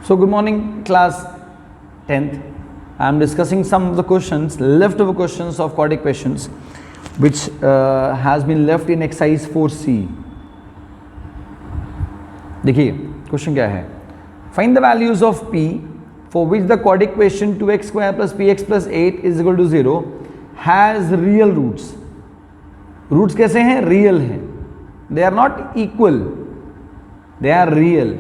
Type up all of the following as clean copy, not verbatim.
So good morning class 10th. I am discussing some of the questions, leftover questions of quadratic questions which has been left in exercise 4C. देखिए question क्या है, find the values of p for which the quadratic equation 2x square plus px plus 8 is equal to 0 has real roots. Roots कैसे हैं? Real हैं. They are not equal, they are real,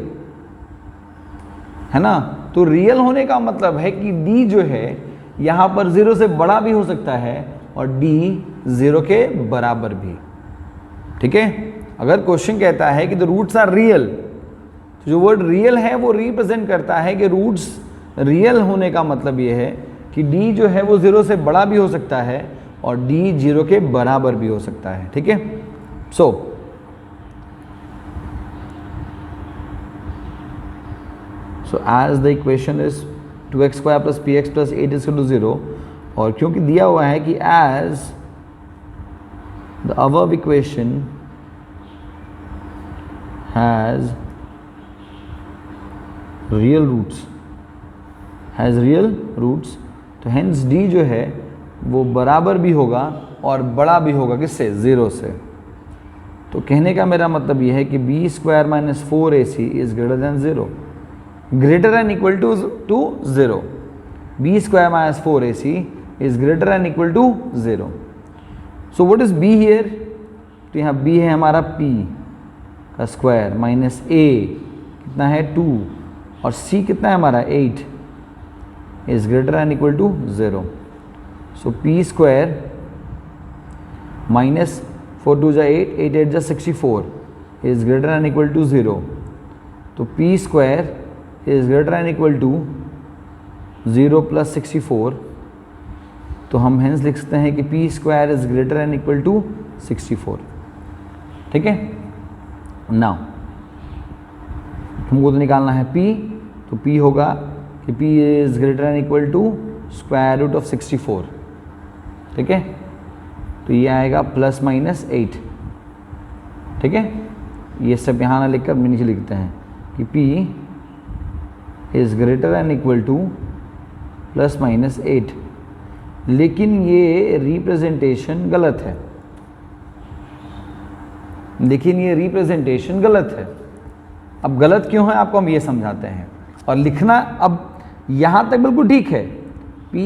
है ना. तो real होने का मतलब है कि d जो है यहां पर 0 से बड़ा भी हो सकता है और d 0 के बराबर भी. ठीक है. अगर क्वेश्चन कहता है कि द रूट्स आर रियल, तो जो वर्ड रियल है वो रिप्रेजेंट करता है कि रूट्स रियल होने का मतलब ये है कि d जो है वो 0 से बड़ा भी हो सकता है और d 0 के बराबर भी हो सकता है. ठीक है. So as the equation is 2x square plus px plus 8 is equal to 0, और क्योंकि दिया हुआ है कि as the above equation has real roots, तो hence d जो है वो बराबर भी होगा और बड़ा भी होगा किससे? 0 से. तो कहने का मेरा मतलब ये है कि b square minus 4ac is greater then 0, greater than equal to 0. b square minus 4ac is greater than equal to 0. So what is b here? तो यहाँ b है हमारा p का स्क्वायर माइनस a कितना है 2 और c कितना है हमारा 8 is greater than equal to 0. So p square minus 4 2 जा 8, 8 8 जा 64 is greater than equal to 0. तो p square is greater than equal to 0 plus 64. तो हम हेंस लिख सकते हैं कि p square is greater and equal to 64. ठीक है. नाउ हमको तो निकालना है p, तो p होगा कि p is greater and equal to square root of 64. ठीक है. तो ये आएगा प्लस माइनस 8. ठीक है. ये सब यहाँ ना लिखकर नीचे लिखते हैं कि p is greater and equal two plus minus 8. लेकिन ये रिप्रेजेंटेशन गलत है. अब गलत क्यों है आपको हम ये समझाते हैं. और लिखना अब यहाँ तक बिल्कुल ठीक है, p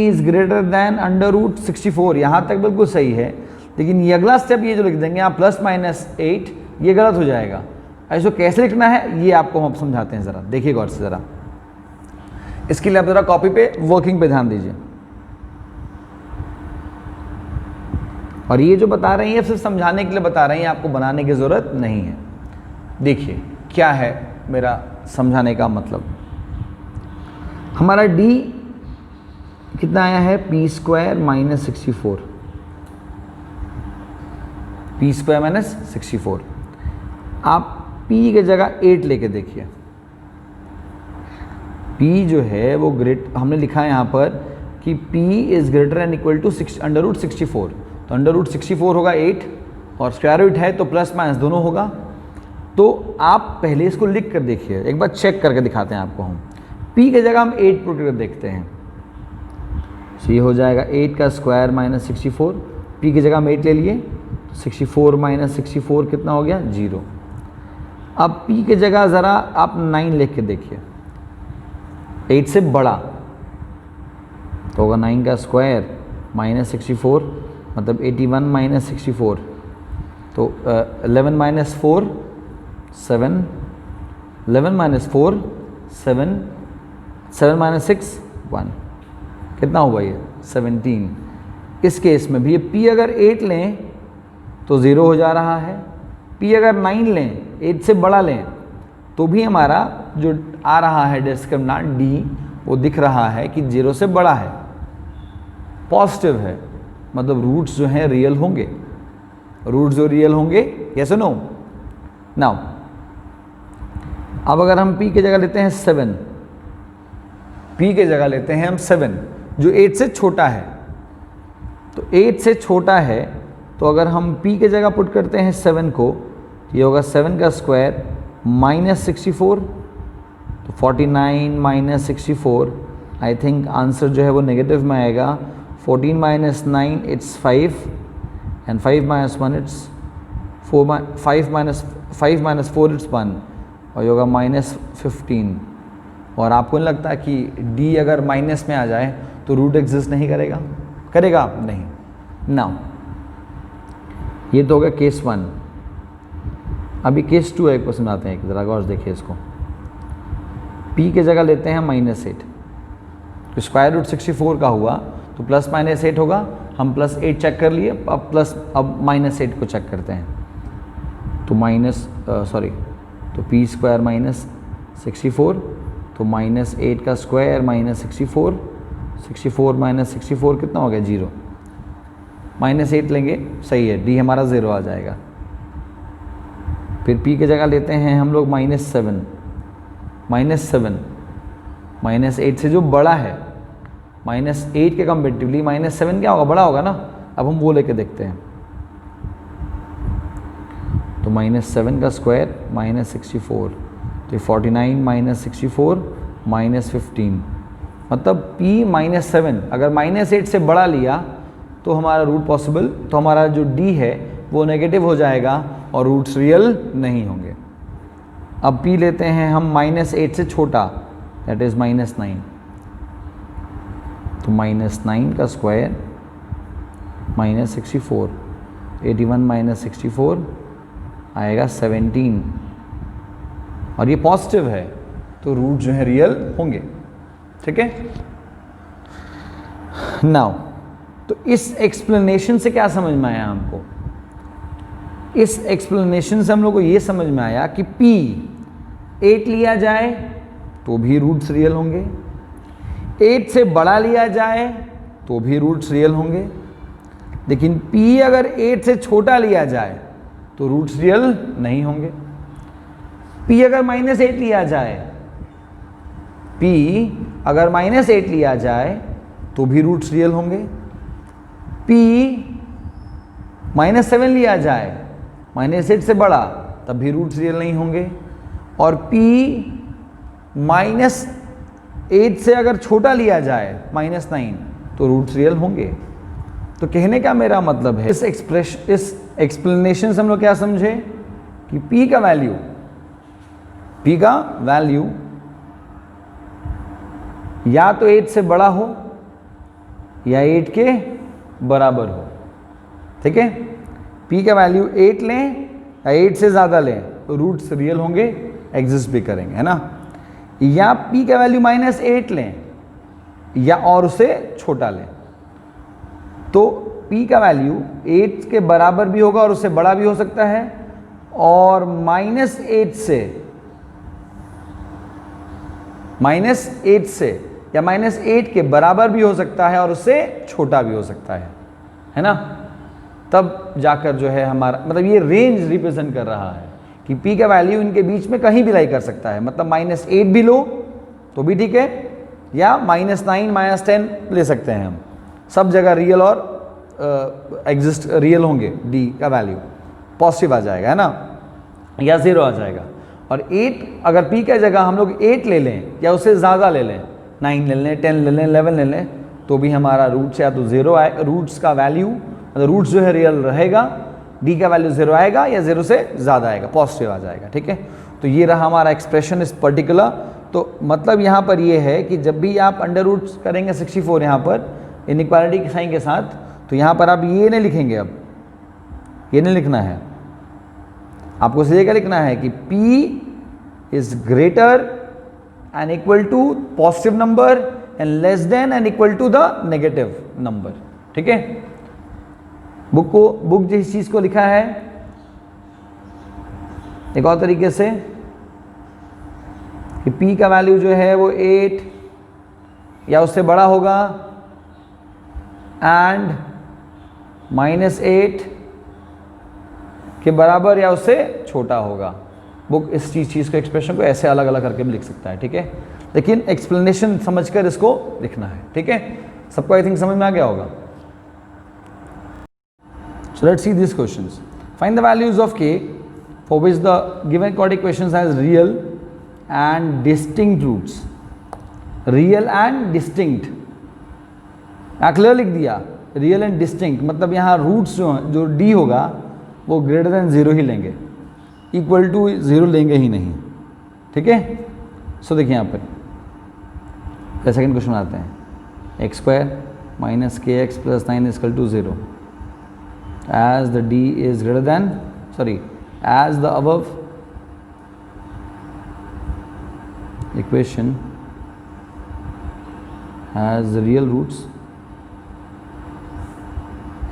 is greater than under root 64, यहाँ तक बिल्कुल सही है. लेकिन ये अगला स्टेप ये जो लिख देंगे आप प्लस माइनस 8, ये गलत हो जाएगा. ऐसे कैसे लिखना है ये आपको हम समझाते हैं. ज़रा देखिए गौर से. ज़रा इसके लिए आप ज़रा कॉपी पे वर्किंग पे ध्यान दीजिए. और ये जो बता रही है सिर्फ समझाने के लिए बता रही हैं, आपको बनाने की ज़रूरत नहीं है. देखिए क्या है मेरा समझाने का मतलब. हमारा d कितना आया है? p square minus 64. p square minus 64. आप p की जगह 8 लेके देखिए. p जो है वो हमने लिखा है यहाँ पर कि p is greater and equal to under root 64. तो अंडर रूट 64 होगा 8 और स्क्वायर रूट है तो प्लस माइनस दोनों होगा. तो आप पहले इसको लिख कर देखिए, एक बार चेक करके दिखाते हैं आपको. हम p की जगह हम 8 पुट कर देखते हैं. तो ये हो जाएगा 8 का स्क्वायर माइनस 64. p की जगह हम 8 ले लिए, 64 माइनस 64 कितना हो गया? 0. अब p की जगह ज़रा आप 9 लिख के देखिए, 8 से बड़ा तो होगा 9 का स्क्वायर माइनस 64 मतलब 81 माइनस 64. तो 11 माइनस 4 7, 11 माइनस 4 7, 7 माइनस 6 1, कितना हुआ ये? 17. इस केस में भी ये p अगर 8 लें तो 0 हो जा रहा है. p अगर 9 लें, 8 से बड़ा लें, तो भी हमारा जो आ रहा है डिस्क्रिमिनेंट d वो दिख रहा है कि 0 से बड़ा है, पॉजिटिव है. मतलब रूट्स जो हैं रियल होंगे. रूट्स जो रियल होंगे, यस और नो. नाउ अब अगर हम p की जगह लेते हैं 7, p की जगह लेते हैं हम 7 जो 8 से छोटा है. तो 8 से छोटा है तो अगर हम p की जगह पुट करते हैं 7 को, ये होगा 7 का स्क्वायर माइनस 64. तो 49 माइनस 64, आई थिंक आंसर जो है वो नेगेटिव में आएगा। 14 minus 9 it's 5 and 5 minus 1 it's 4, 5 minus 4 it's 1 और ये होगा माइनस 15। और आपको नहीं लगता कि डी अगर माइनस में आ जाए तो रूट एग्जिस्ट नहीं करेगा? करेगा? नहीं। नाउ ये तो हो गया केस 1। अभी केस 2 एक पसंद आते हैं, ज़रा गौर से देखिए इसको। p की जगह लेते हैं -8, तो स्क्वायर रूट 64 का हुआ तो प्लस माइनस 8 होगा। हम प्लस 8 चेक कर लिए, अब माइनस 8 को चेक करते हैं। तो तो p स्क्वायर माइनस 64, तो -8 का स्क्वायर माइनस 64 माइनस 64 कितना हो गया? 0। -8 लेंगे, सही है, d हमारा 0 आ जाएगा। फिर p की जगह लेते हैं हम लोग -7, -8 से जो बड़ा है, -8 के कंपेरेटिवली -7 क्या होगा? बड़ा होगा ना। अब हम वो लेके देखते हैं। तो -7 का स्क्वायर -64, तो 49 माइनस 64 -15, मतलब p -7 अगर -8 से बड़ा लिया तो हमारा रूट पॉसिबल, तो हमारा जो d है वो नेगेटिव हो जाएगा और रूट्स रियल नहीं होंगे। अब p लेते हैं हम -8 से छोटा, दैट इज़ -9, तो -9 का स्क्वायर -64, 81 माइनस 64 आएगा 17, और ये पॉजिटिव है तो रूट जो है रियल होंगे। ठीक है। नाउ तो इस एक्सप्लेनेशन से क्या समझ में आया हमको? इस एक्सप्लेनेशन से हम लोग को ये समझ में आया कि p 8 लिया जाए तो भी रूट्स रियल होंगे, 8 से बड़ा लिया जाए तो भी रूट्स रियल होंगे, लेकिन p अगर 8 से छोटा लिया जाए तो रूट्स रियल नहीं होंगे। p अगर -8 लिया जाए, p अगर -8 लिया जाए तो भी रूट्स रियल होंगे, p -7 लिया जाए, -8 से बड़ा, तब भी रूट्स रियल नहीं होंगे, और p -8 से अगर छोटा लिया जाए, -9, तो रूट्स रियल होंगे। तो कहने का मेरा मतलब है, इस एक्सप्लेनेशन से हम लोग क्या समझे कि p का वैल्यू या तो 8 से बड़ा हो या 8 के बराबर हो। ठीक है। p का वैल्यू 8 लें या 8 से ज़्यादा लें तो रूट्स रियल होंगे, एग्जिस्ट भी करेंगे, है ना। या p का वैल्यू -8 लें या और उसे छोटा लें, तो p का वैल्यू 8 के बराबर भी होगा और उससे बड़ा भी हो सकता है, और -8 से या -8 के बराबर भी हो सकता है और उससे छोटा भी हो सकता है ना। तब जाकर जो है हमारा मतलब ये रेंज रिप्रेजेंट कर रहा है कि p का वैल्यू इनके बीच में कहीं भी लाई कर सकता है, मतलब -8 भी लो तो भी ठीक है, या -9 -10 ले सकते हैं हम, सब जगह रियल और एग्जिस्ट रियल होंगे। d का वैल्यू पॉजिटिव आ जाएगा, है ना, या 0 आ जाएगा। और 8 अगर p की जगह हम लोग 8 ले लें या उससे ज़्यादा ले लें, 9 ले लें, 10 ले लें, 11 ले लें, तो भी हमारा रूट्स या तो 0 आए, रूट्स का वैल्यू मतलब रूट्स जो है रियल रहेगा, d का वैल्यू 0 आएगा या 0 से ज़्यादा आएगा, पॉजिटिव आ जाएगा। ठीक है। तो ये रहा हमारा एक्सप्रेशन इस पर्टिकुलर। तो मतलब यहाँ पर ये है कि जब भी आप अंडर रूट्स करेंगे 64 यहाँ पर इनइक्वालिटी के साइन के साथ, तो यहाँ पर आप ये नहीं लिखेंगे, अब ये नहीं लिखना है, आपको सीधे क्या लिखना है कि p is greater and equal to positive number and less than and equal to the negative number. ठीक है। बुक जिस चीज को लिखा है एक और तरीके से कि p का वैल्यू जो है वो 8 या उससे बड़ा होगा एंड -8 के बराबर या उससे छोटा होगा। बुक इस चीज़ को एक्सप्रेशन को ऐसे अलग अलग करके भी लिख सकता है। ठीक है। लेकिन एक्सप्लेनेशन समझकर इसको लिखना है। ठीक है। सबको आई थिंक समझ में आ गया होगा। So let's see these questions. Find the values of k for which the given quadratic equations has real and distinct roots, real and distinct, clear लिख दिया, रियल एंड डिस्टिंक्ट मतलब यहाँ रूट्स जो D होगा वो ग्रेटर देन 0 ही लेंगे, equal to 0 लेंगे ही नहीं, ठीक है। सो देखिए यहाँ पर सेकेंड क्वेश्चन आते हैं, X square minus K X plus 9 equal to 0 as the D is greater than, sorry, as the above equation has the real roots,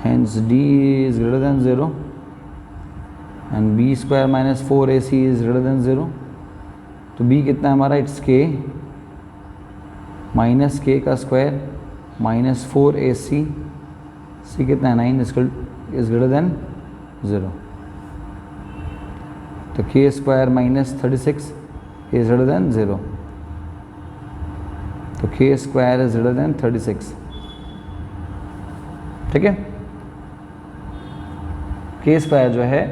hence d is greater than 0 and b square minus 4ac is greater than 0. तो b कितना है हमारा, it's k minus k का square minus 4ac, c कितना है 9 is greater then 0. तो k square minus 36 is greater then 0. तो k square is greater then 36, ठीक है। k स्क्वायर जो है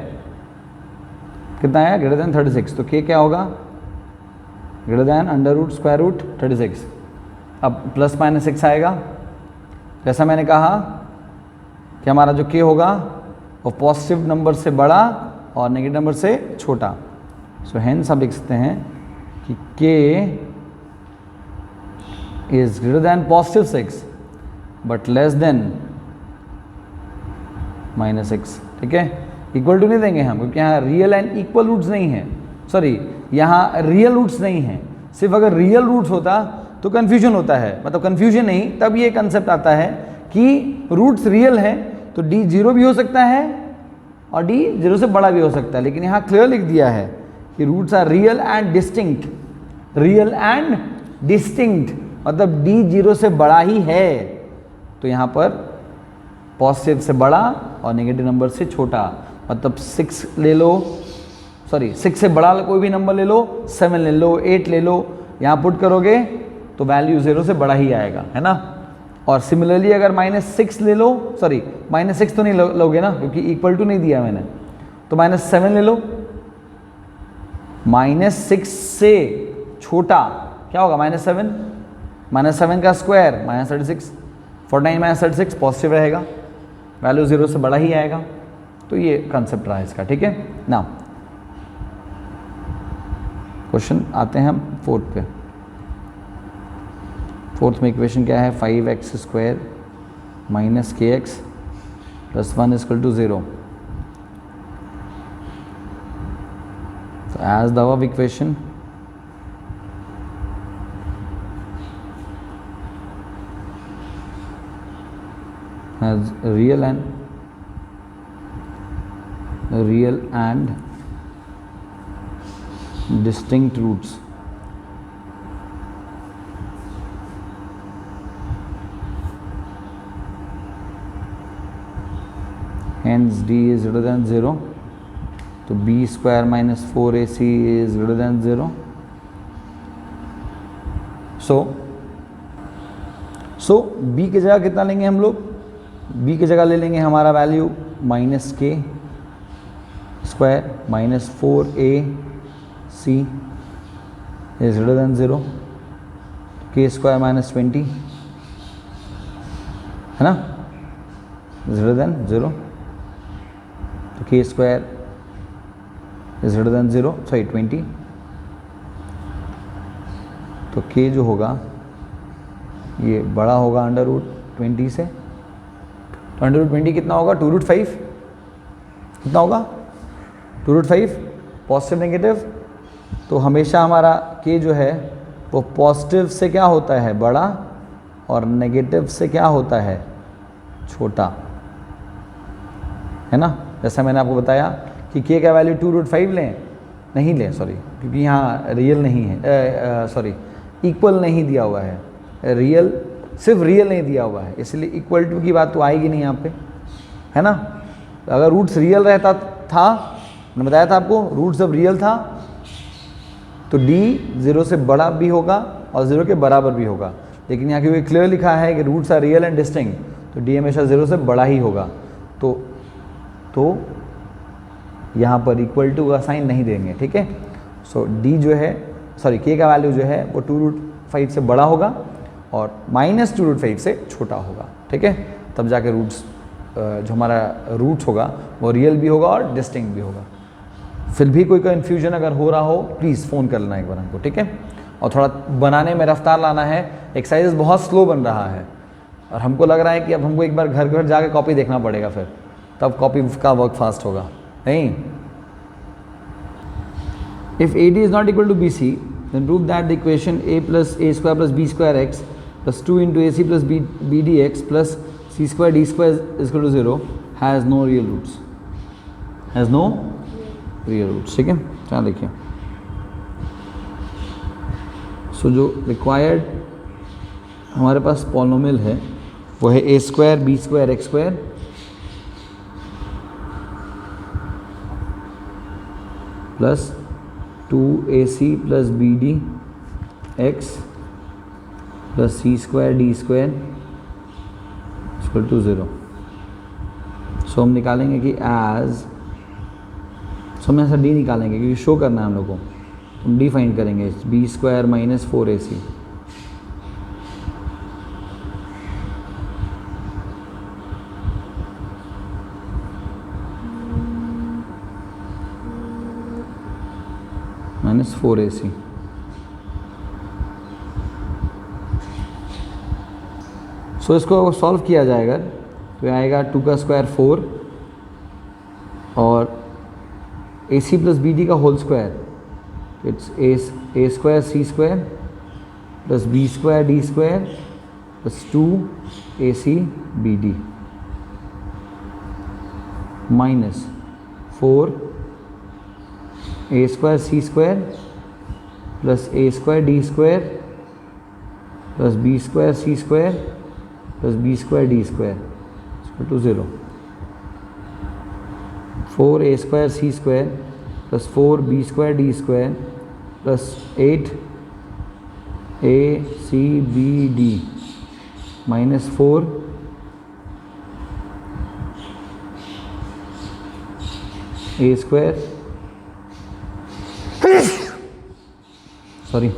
कितना है, ग्रेटर देन 36, तो k क्या होगा, greater than under root square root 36. अब प्लस माइनस 6 आएगा, जैसा मैंने कहा कि हमारा जो k होगा वो पॉजिटिव नंबर से बड़ा और नेगेटिव नंबर से छोटा. सो हेंस आप लिख सकते हैं कि k is greater than positive 6 but less than minus 6, ठीक है. इक्वल टू नहीं देंगे हम क्योंकि यहाँ रियल एंड इक्वल रूट्स नहीं है, सॉरी यहाँ रियल रूट्स नहीं है. सिर्फ अगर रियल रूट्स होता तो कन्फ्यूजन होता है, मतलब कन्फ्यूजन नहीं, तब ये कंसेप्ट आता है कि रूट्स रियल है तो d 0 भी हो सकता है और d 0 से बड़ा भी हो सकता है. लेकिन यहाँ क्लियर लिख दिया है कि roots are real and distinct, real and distinct मतलब d 0 से बड़ा ही है. तो यहाँ पर पॉजिटिव से बड़ा और नेगेटिव नंबर से छोटा, मतलब 6 ले लो, सॉरी 6 से बड़ा कोई भी नंबर ले लो, 7 ले लो, 8 ले लो, यहाँ पुट करोगे तो वैल्यू 0 से बड़ा ही आएगा, है ना. और सिमिलरली अगर -6 ले लो, सॉरी -6 तो नहीं लोगे ना क्योंकि इक्वल टू नहीं दिया मैंने, तो -7 ले लो. -6 से छोटा क्या होगा, -7, -7 का स्क्वायर -36, 49 -36 पॉजिटिव रहेगा, वैल्यू 0 से बड़ा ही आएगा. तो ये कंसेप्ट रहा इसका, ठीक है ना. क्वेश्चन आते हैं हम फोर्थ पे. फोर्थ में इक्वेशन क्या है, 5x square minus kx plus 1 equal to 0. So as the above equation has real and distinct roots, hence d is greater than 0. तो b square minus 4ac is greater than 0. So b की जगह कितना लेंगे हम लोग, b की जगह ले लेंगे हमारा value minus k square minus 4ac is greater then 0. k square minus 20 है ना, इज ग्रेटर देन 0. तो k square is greater then 0, sorry 20. तो k जो होगा ये बड़ा होगा अंडर रूट 20 से. तो अंडर रूट 20 कितना होगा, 2√5 कितना होगा, 2√5 पॉजिटिव नेगेटिव. तो हमेशा हमारा k जो है वो पॉजिटिव से क्या होता है, बड़ा, और नेगेटिव से क्या होता है, छोटा, है ना. जैसा मैंने आपको बताया कि k का वैल्यू 2√5 लें, नहीं लें सॉरी, क्योंकि यहाँ रियल नहीं है, सॉरी इक्वल नहीं दिया हुआ है, रियल सिर्फ रियल नहीं दिया हुआ है, इसलिए इक्वल टू की बात तो आएगी नहीं यहाँ पे, है ना. अगर रूट्स रियल रहता था, मैंने बताया था आपको, रूट्स जब रियल था तो d 0 से बड़ा भी होगा और 0 के बराबर भी होगा. लेकिन यहाँ क्योंकि क्लियर लिखा है कि roots are real and distinct, तो d हमेशा 0 से बड़ा ही होगा. तो यहाँ पर इक्वल टू का साइन नहीं देंगे, ठीक है. सो d जो है सॉरी k का वैल्यू जो है वो 2√5 से बड़ा होगा और -2√5 से छोटा होगा, ठीक है। तब जाके रूट्स जो हमारा रूट्स होगा वो रियल भी होगा और डिस्टिंक्ट भी होगा। फिर भी कोई कन्फ्यूजन अगर हो रहा हो प्लीज़ फ़ोन कर लेना एक बार हमको, ठीक है। और थोड़ा बनाने में रफ्तार लाना है, एक्सरसाइज बहुत स्लो बन रहा है और हमको लग रहा है कि अब हमको एक बार घर घर जाके कॉपी देखना पड़ेगा, फिर तब कॉपी का वर्क फास्ट होगा। नहीं, if AD is not equal to BC then prove that the equation a plus a square plus b square x plus 2 into ac plus b dx plus c square d square is equal to 0 has no real roots, has no real roots, ठीक है। क्या देखिए, सो जो required हमारे पास polynomial है वो है a square b square x square plus 2ac plus bd x plus c square D square equal to 0। So हम निकालेंगे कि हम ऐसा d निकालेंगे क्योंकि शो करना है हम लोग को, तो हम d फाइंड करेंगे b square minus 4ac minus 4ac। सो इसको सॉल्व किया जाएगा तो आएगा 2 का स्क्वायर 4 और ac प्लस bd का whole square, it's a square c square plus b square d square plus 2ac bd minus 4 a square c square plus a square d square plus b square c square plus b square d square equal to 0। 4a square c square plus 4b square d square plus 8 a c b d minus 4 a square sorry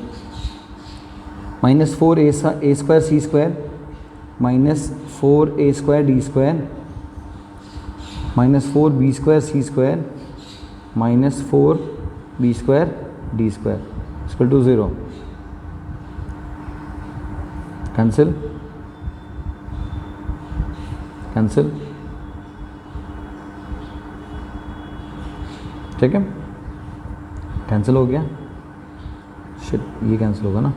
minus 4a square c square minus 4a square d square minus 4b square c square minus 4b square d square equal to 0। Cancel cancel, ठीक है, cancel हो गया। Shit, ये cancel होगा ना,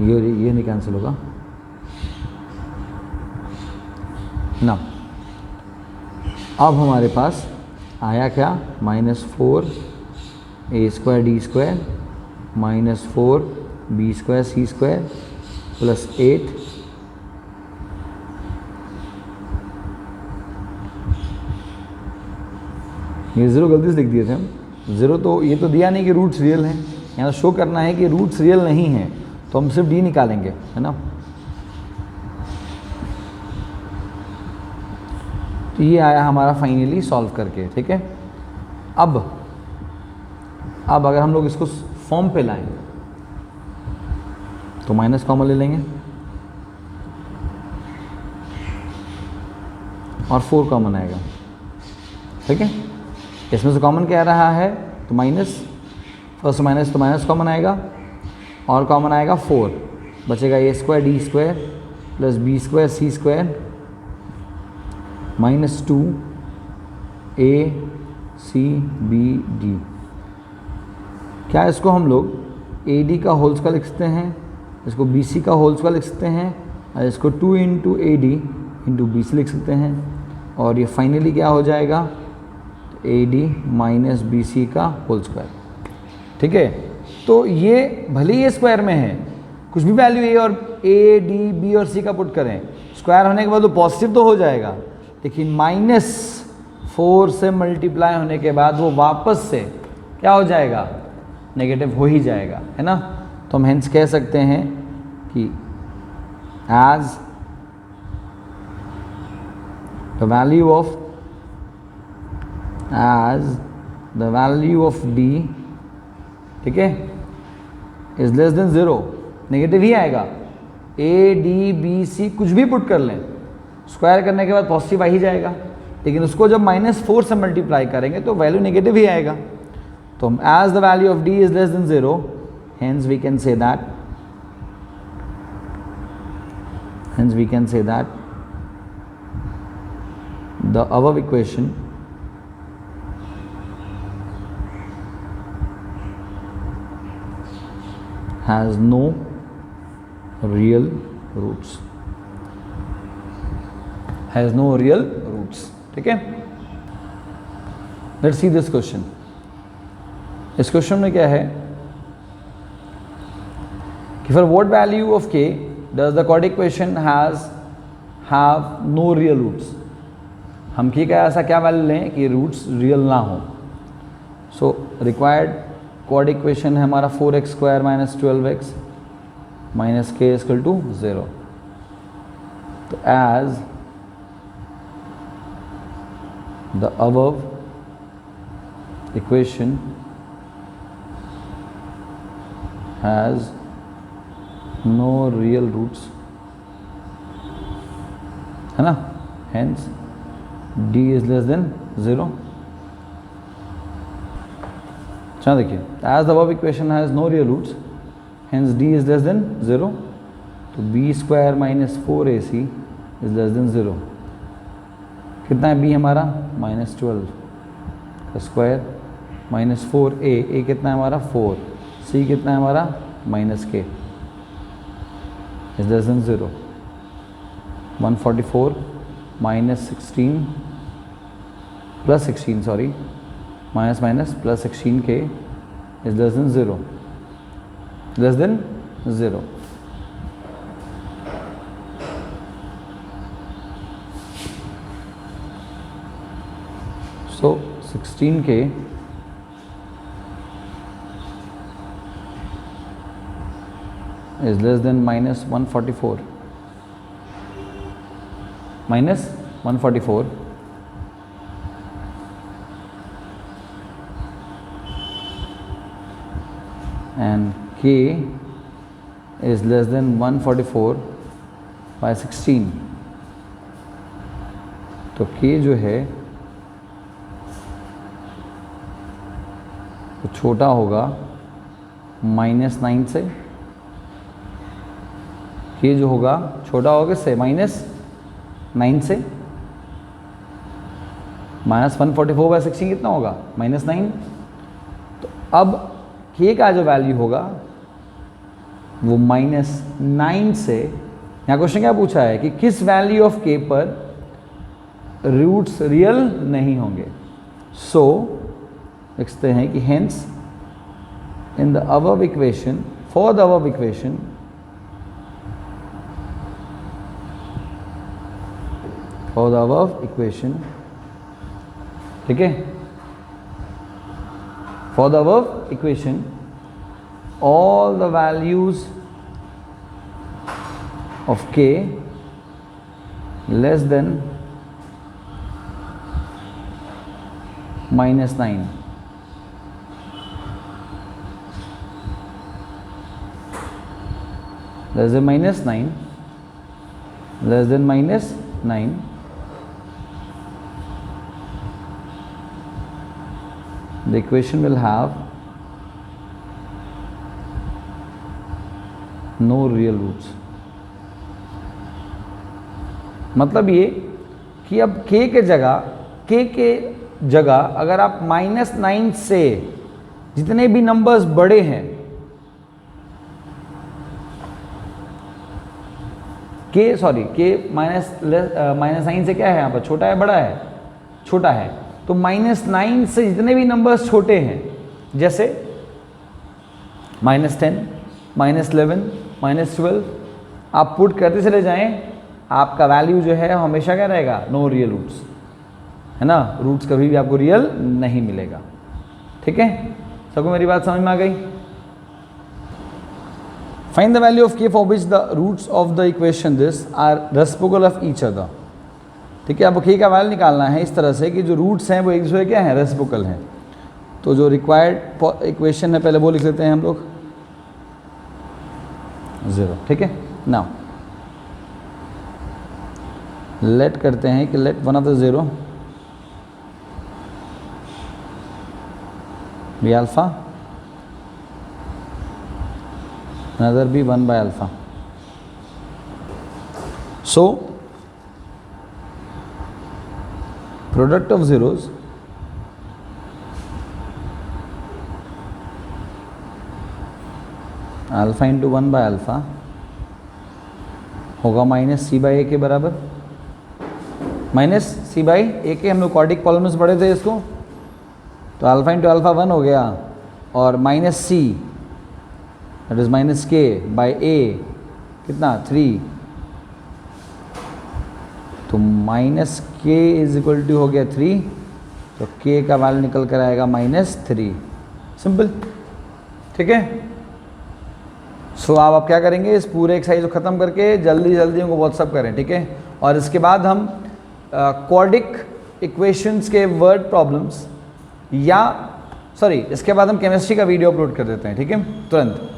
ये नहीं cancel होगा ना। अब हमारे पास आया क्या, minus 4a square D square minus 4b square c square plus 8 ये 0 गलती से लिख दिए थे हम। 0 तो ये तो दिया नहीं कि रूट्स रियल हैं, यहाँ शो करना है कि रूट्स रियल नहीं हैं, तो हम सिर्फ d निकालेंगे, है ना। तो ये आया हमारा फाइनली सॉल्व करके, ठीक है। अब अगर हम लोग इसको फॉर्म पे लाएं तो माइनस कॉमन ले लेंगे और 4 कॉमन आएगा, ठीक है। इसमें से कॉमन क्या आ रहा है, तो माइनस, फर्स्ट माइनस तो माइनस कॉमन आएगा और कॉमन आएगा 4, बचेगा a square D square plus b square c square minus 2 a c b d। क्या इसको हम लोग ad का होल स्क्वायर लिख सकते हैं, इसको bc का होल स्क्वायर लिख सकते हैं और इसको 2 इंटू ad इंटू bc लिख सकते हैं और ये फाइनली क्या हो जाएगा, ad माइनस bc का होल स्क्वायर, ठीक है। तो ये भले ही स्क्वायर में है, कुछ भी वैल्यू a और a d b और c का पुट करें, स्क्वायर होने के बाद तो पॉजिटिव तो हो जाएगा, लेकिन माइनस 4 से मल्टीप्लाई होने के बाद वो वापस से क्या हो जाएगा, नेगेटिव हो ही जाएगा, है ना। तो हम हेंस कह सकते हैं कि as the value of d, ठीक है, इज लेस देन 0, नेगेटिव ही आएगा। ए डी बी सी कुछ भी पुट कर लें, स्क्वायर करने के बाद पॉजिटिव आ ही जाएगा, लेकिन उसको जब -4 से मल्टीप्लाई करेंगे तो वैल्यू नेगेटिव ही आएगा। तो हम as the value of D is less than 0, hence we can say that the above equation has no real roots, ठीक है। Let's see this question. इस क्वेश्चन में क्या है कि for what value of k does the chord equation have no real roots। हम k का ऐसा क्या वैल्यू लें कि रूट्स रियल ना हो। सो रिक्वायर्ड chord equation है हमारा 4x square minus 12x minus k equal to 0। तो as the above equation has no real roots, है ना, hence d is less than 0। अच्छा देखिए, as the above equation has no real roots, hence d is less than 0, तो b square minus 4ac is less than 0। कितना है b हमारा -12 का square minus 4a, a कितना है हमारा 4, c कितना है हमारा -k is less than 0। 144 minus 16 plus 16 sorry minus plus 16k is less than 0, so 16k is less than -144 and k is less than 144 by 16। तो k जो है वो छोटा होगा -9 से, k जो होगा छोटा होगा से -9 से, -144 बाई 16 कितना होगा -9। तो अब k का जो वैल्यू होगा वो -9 से, यहाँ क्वेश्चन क्या पूछा है कि किस वैल्यू ऑफ k पर रूट्स रियल नहीं होंगे। सो लिखते हैं कि hence in the above equation, for the above equation ठीक है, for the above equation all the values of k less than -9, less than -9, less than -9, the equation will have no real roots। मतलब ये कि अब k के जगह अगर आप -9 से जितने भी नंबर्स बड़े हैं, k -9 से क्या है यहाँ पर, छोटा है बड़ा है, छोटा है। तो -9 से जितने भी नंबर्स छोटे हैं, जैसे -10, -11, -12, आप पुट करते चले जाएं, आपका वैल्यू जो है हमेशा क्या रहेगा, नो रियल रूट्स, है ना, रूट्स कभी भी आपको रियल नहीं मिलेगा। ठीक है, सबको मेरी बात समझ में आ गई। Find the value of k for which the roots of the equation this are reciprocal of each other. ठीक है, आपको k का वैल्यू निकालना है इस तरह से कि जो रूट्स हैं वो एक दूसरे क्या हैं, रेसिप्रोकल हैं। तो जो रिक्वायर्ड इक्वेशन है पहले वो लिख लेते हैं हम लोग। 0, ठीक है। नाउ लेट करते हैं कि let one of the 0 be alpha, another be 1 by alpha. So product of zeros alpha into 1 by alpha होगा माइनस सी बाई ए के बराबर। माइनस सी बाई ए के हम लोग क्वाड्रिक पॉलिनोमियल्स पढ़े थे इसको, तो अल्फा इंटू अल्फा 1 हो गया और minus see that is minus के बाई ए कितना 3, तो माइनस के इज इक्वल टू हो गया 3, तो के का वैल्यू निकल कर आएगा -3। सिंपल, ठीक है। सो आप क्या करेंगे, इस पूरे एक्सरसाइज को ख़त्म करके जल्दी जल्दी उनको व्हाट्सअप करें, ठीक है। और इसके बाद हम क्वाड्रिक इक्वेशंस के वर्ड प्रॉब्लम्स या इसके बाद हम केमिस्ट्री का वीडियो अपलोड कर देते हैं, ठीक है, तुरंत।